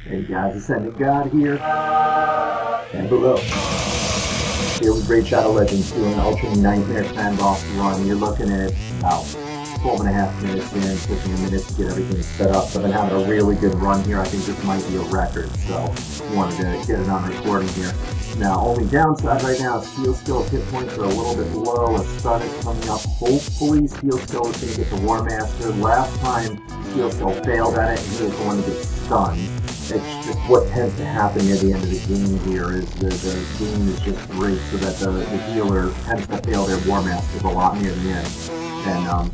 Hey guys, AscendantGod here, and below. Here with Great Shadow Legends doing an Ultra Nightmare Sandbox run. You're looking at about 12.5 minutes in, taking a minute to get everything set up. So I've been having a really good run here. I think this might be a record, so wanted to get it on recording here. Now, only downside right now is Steel Skill's hit points are a little bit low. A stun is coming up. Hopefully, Steel Skill is going to get the War Master. Last time, Steel Skill failed at it, and he was going to get stunned. It's just what tends to happen near the end of the game here is the game is just great so that the healer tends to fail their War Masters a lot near the end. And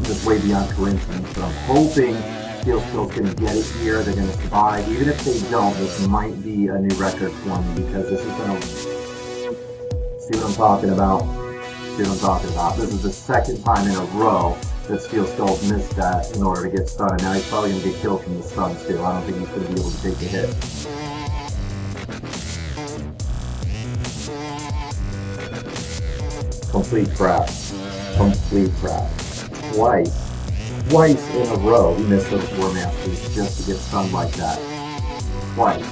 just way beyond coincidence. But I'm hoping Steel Skill's going to get it here. They're going to survive. Even if they don't, this might be a new record for me because this is going to... See what I'm talking about? See what I'm talking about? This is the second time in a row that Steel Skull's missed that in order to get stunned. And now he's probably going to get killed from the stun too. I don't think he's going to be able to take the hit. Complete crap. Complete crap. Twice in a row he missed those War Masters just to get stunned like that. Twice.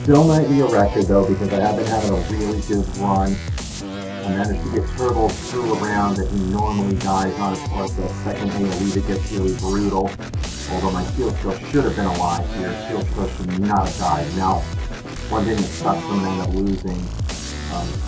Still might be a record though because I have been having a really good run. I managed to get Turbo through a round that he normally dies on as far as the second AoE that gets really brutal. Although my Steel Skill should have been alive here. Steel Skill should not have died. Now, one thing that sucks, I'm going to end up losing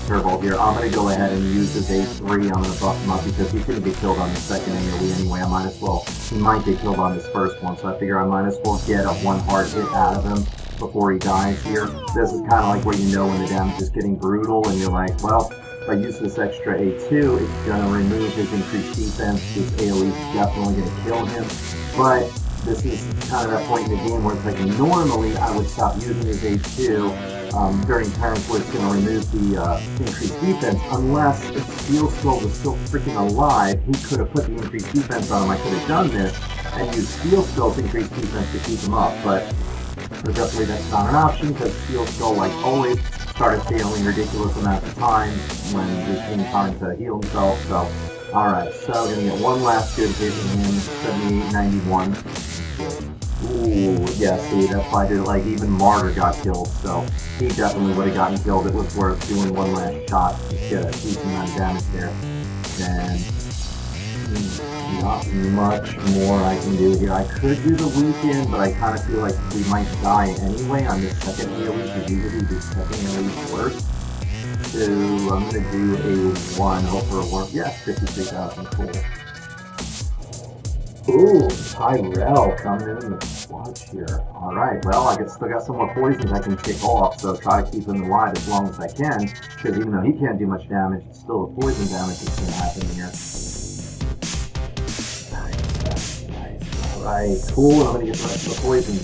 Turbo here. I'm going to go ahead and use his A3. I'm going to buff him up because he's going to get killed on the second AoE anyway. I might as well, he might get killed on this first one, so I figure I might as well get a one hard hit out of him before he dies here. This is kind of like where you know when the damage is getting brutal and you're like, well, if I use this extra A2, it's going to remove his increased defense. This AoE is definitely going to kill him. But this is kind of that point in the game where it's like normally I would stop using his A2 during turns where it's going to remove the increased defense, unless if Steel Skull was still freaking alive, he could have put the increased defense on him. I could have done this and used Steel Skull's increased defense to keep him up. But definitely that's not an option because Steel Skull, like always, started failing ridiculous amounts of times when it came time to heal himself. So, alright, so we're going to get one last good hit in him, 78-91. Ooh, yeah, see, that's why I did it. Like, even Martyr got killed, so he definitely would have gotten killed. It was worth doing one last shot to get a decent amount of damage there. And not much more I can do here. I could do the weekend, but I kind of feel like we might die anyway on this second AoE, because usually the second AoE is worse. So I'm going to do a 1, hope for a 1. Yeah, 56,000, cool. Ooh, Tyrell coming in the clutch here. Alright, well, I still got some more poisons I can kick off, so try to keep him alive as long as I can, because even though he can't do much damage, it's still the poison damage that's going to happen here. Nice. Alright, cool, I'm going to get the rest of the poison.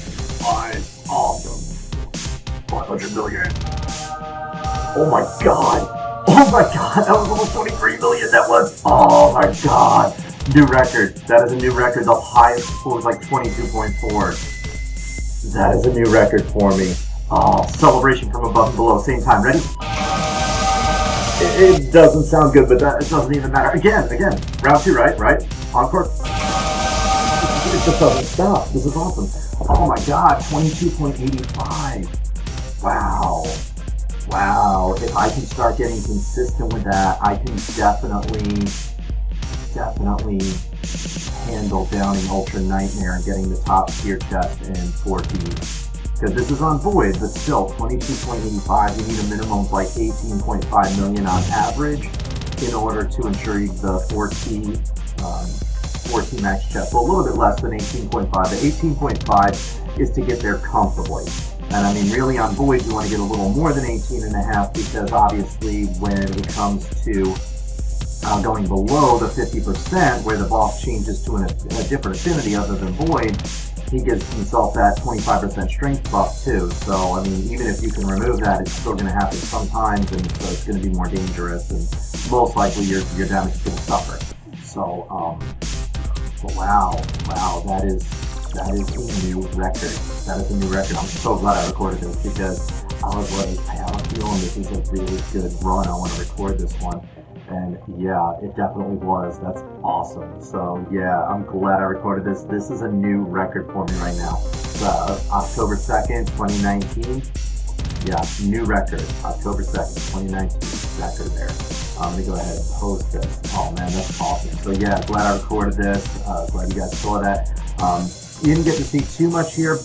Alright, awesome. 500 million. Oh my god! Oh my god, that was almost 23 million, that was! Oh my god! New record. That is a new record. The highest score was like 22.4. That is a new record for me. Oh, celebration from above and below. Same time. Ready? It doesn't sound good, but it doesn't even matter. Again. Round 2, right? Encore. It just doesn't stop. This is awesome. Oh my god, 22.85. Wow. If I can start getting consistent with that, I can definitely handle downing Ultra Nightmare and getting the top tier chest in 4T. Because this is on Void, but still, 22.85, you need a minimum of like 18.5 million on average in order to ensure you the 4T max chest. Well, a little bit less than 18.5, but 18.5 is to get there comfortably. And I mean, really on Void, you want to get a little more than 18.5 because obviously when it comes to going below the 50%, where the boss changes to a different affinity other than Void, he gives himself that 25% strength buff too. So, I mean, even if you can remove that, it's still going to happen sometimes, and so it's going to be more dangerous, and most likely your damage is going to suffer. So, wow, that is a new record. That is a new record. I'm so glad I recorded this because I was like, hey, I'm feeling this is a really good run. I want to record this one. And yeah, it definitely was. That's awesome. So yeah, I'm glad I recorded this. This is a new record for me right now. October 2nd, 2019. Yeah, new record, October 2nd, 2019, record there. Let me go ahead and post this. Oh man, that's awesome. So yeah, glad I recorded this. Glad you guys saw that. You didn't get to see too much here.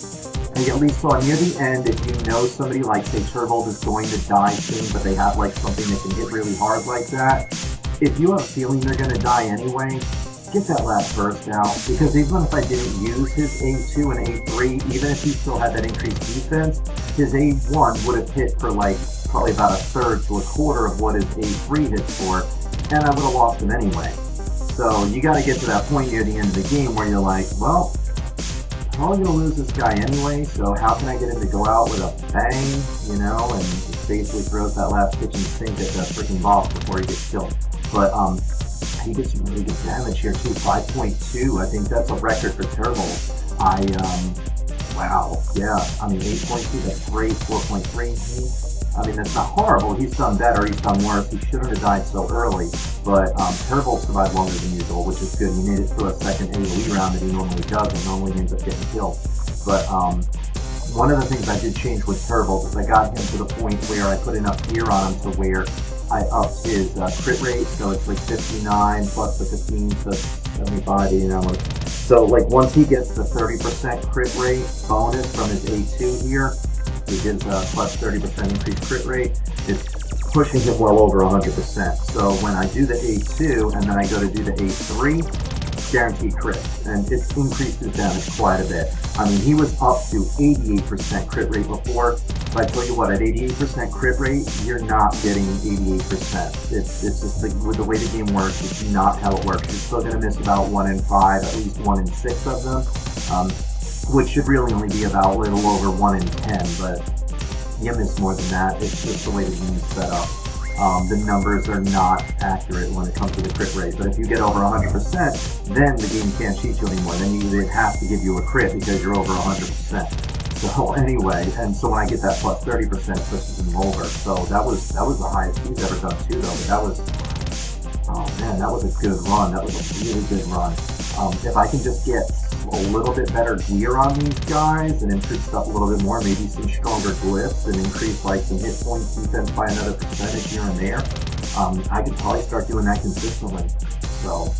And you at least saw near the end, if you know somebody like, say, Turbold is going to die soon, but they have like something that can hit really hard like that, if you have a feeling they're going to die anyway, get that last burst out, because even if I didn't use his A2 and A3, even if he still had that increased defense, his A1 would have hit for like probably about a third to a quarter of what his A3 hits for, and I would have lost him anyway. So you got to get to that point near the end of the game where you're like, well, I'm probably going to lose this guy anyway, so how can I get him to go out with a bang, you know, and just basically throws that last kitchen sink at that freaking boss before he gets killed. But he did some really good damage here too, 5.2. I think that's a record for Turbo. Wow, yeah. I mean, 8.2, that's great. 4.3. I mean, that's not horrible. He's done better. He's done worse. He shouldn't have died so early. But Turbo survived longer than usual, which is good. He made it through a second AoE round that he normally does, and normally ends up getting killed. But one of the things I did change with Turbo is I got him to the point where I put enough gear on him to where I upped his crit rate, so it's like 59 plus the 15, so 75, 89. So like once he gets the 30% crit rate bonus from his A2 here, he gives a plus 30% increased crit rate, it's pushing him well over 100%. So when I do the A2 and then I go to do the A3, guaranteed crit, and it's increased his damage quite a bit. I mean, he was up to 88% crit rate before, but I tell you what, at 88% crit rate, you're not getting 88%. It's just like, with the way the game works, it's not how it works. You're still going to miss about 1 in 5, at least 1 in 6 of them, which should really only be about a little over 1 in 10, but you miss more than that. It's just the way the game is set up. The numbers are not accurate when it comes to the crit rate, but if you get over 100%, then the game can't cheat you anymore. Then it has to give you a crit because you're over 100%. So anyway, and so when I get that plus 30%, it pushes him over. So that was the highest he's ever done too, though. But that was, oh man, that was a good run. That was a really good run. If I can just get a little bit better gear on these guys and increase stuff a little bit more, maybe some stronger glyphs and increase like some hit points defense by another percentage here and there, I could probably start doing that consistently. So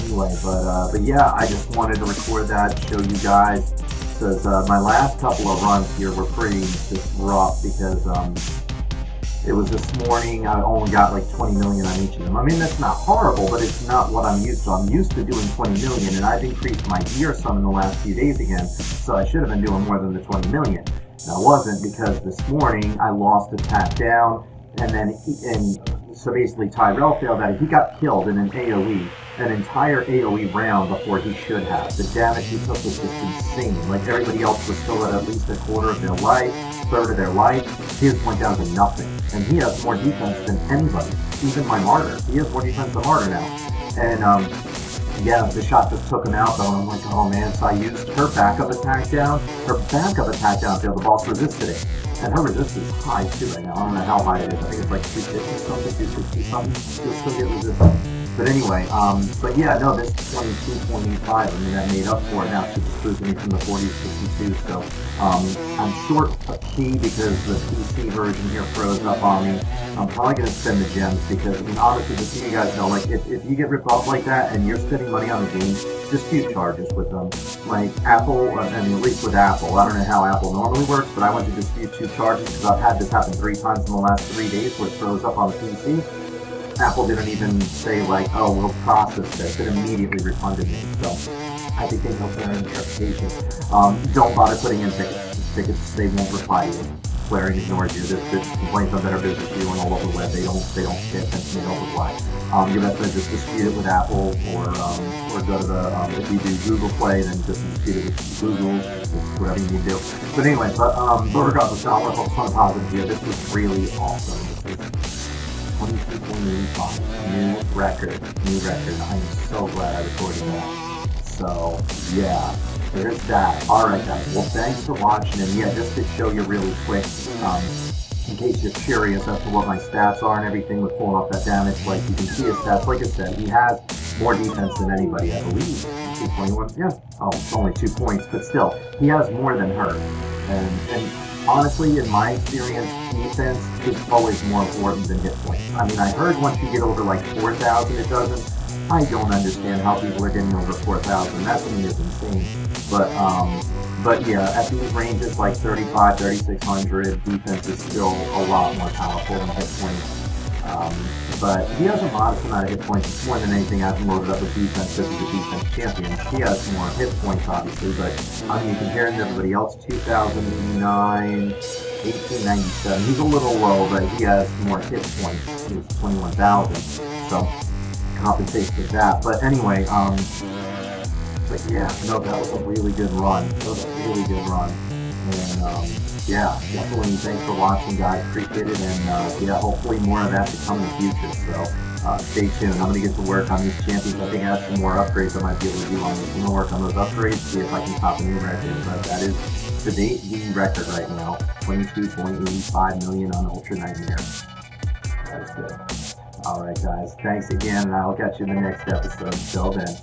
anyway, but yeah, I just wanted to record that, show you guys, because my last couple of runs here were pretty just rough because it was this morning, I only got like 20 million on each of them. I mean, that's not horrible, but it's not what I'm used to. I'm used to doing 20 million, and I've increased my gear some in the last few days again, so I should have been doing more than the 20 million. And I wasn't, because this morning I lost a tap down, and so basically Tyrell failed out. He got killed in an AoE, an entire AoE round before he should have. The damage he took was just insane. Like, everybody else was still at least a quarter of their life, third of their life. His went down to nothing. And he has more defense than anybody, even my Martyr. He has more defense than Martyr now. And yeah, the shot just took him out, though, and I'm like, oh man. So I used her backup attack down. Her backup attack down failed. The boss resisted it. And her resistance is high too right now. I don't know how high it is. I think it's like 250 something, 260 something. You'll still get resistance. But anyway, but yeah, no, this 22.85, I mean, that made up for it. Now she's cruising me from the 40 to 62, so I'm short a key because the PC version here froze up on me. I'm probably going to spend the gems because, I mean, honestly, just so you guys know, like, if you get ripped off like that and you're spending money on the game, dispute charges with them. Like, Apple, I mean, at least with Apple, I don't know how Apple normally works, but I went to dispute 2 charges because I've had this happen 3 times in the last 3 days where it froze up on the PC. Apple didn't even say like, oh, we'll process this. It immediately refunded me. So I think they know their interpretation. Don't bother putting in tickets. Tickets, they won't reply to you. Flaring ignores you. This complaints on Better Business View and all over the web. They don't pay attention. They don't reply. Your best bet is just dispute it with Apple, or go to the if you do Google Play, then just dispute it with Google, whatever you need to do. But anyway, but regardless, I want to focus on the positive here. This was really awesome. This was 22.85, new record. I'm so glad I recorded that. So yeah, there's that. Alright guys, well, thanks for watching, and yeah, just to show you really quick, in case you're curious as to what my stats are and everything with pulling off that damage, like you can see his stats. Like I said, he has more defense than anybody, I believe. 221, yeah. Oh, it's only 2 points, but still, he has more than her. And honestly, in my experience, defense is always more important than hit points. I mean, I heard once you get over like 4,000, it doesn't. I don't understand how people are getting over 4,000. That to me is insane. But yeah, at these ranges like 35, 3,600, defense is still a lot more powerful than hit points. But he has a modest amount of hit points. It's more than anything I've loaded up with defense because he's a defense champion. He has more hit points, obviously, but I mean, comparing to everybody else, 2,089, 1,897. He's a little low, but he has more hit points. He was 21,000, so compensates for that. But anyway, but yeah, no, that was a really good run. That was a really good run. And yeah, definitely thanks for watching, guys. Appreciate it. And yeah, hopefully more of that to come in the future. So stay tuned. I'm going to get to work on these champions. I think I have some more upgrades I might be able to do on this. I'm going to work on those upgrades, see if I can top a new record. But that is to date the record right now, 22.85 million on Ultra Nightmare. That is good. All right, guys. Thanks again, and I'll catch you in the next episode. Until then.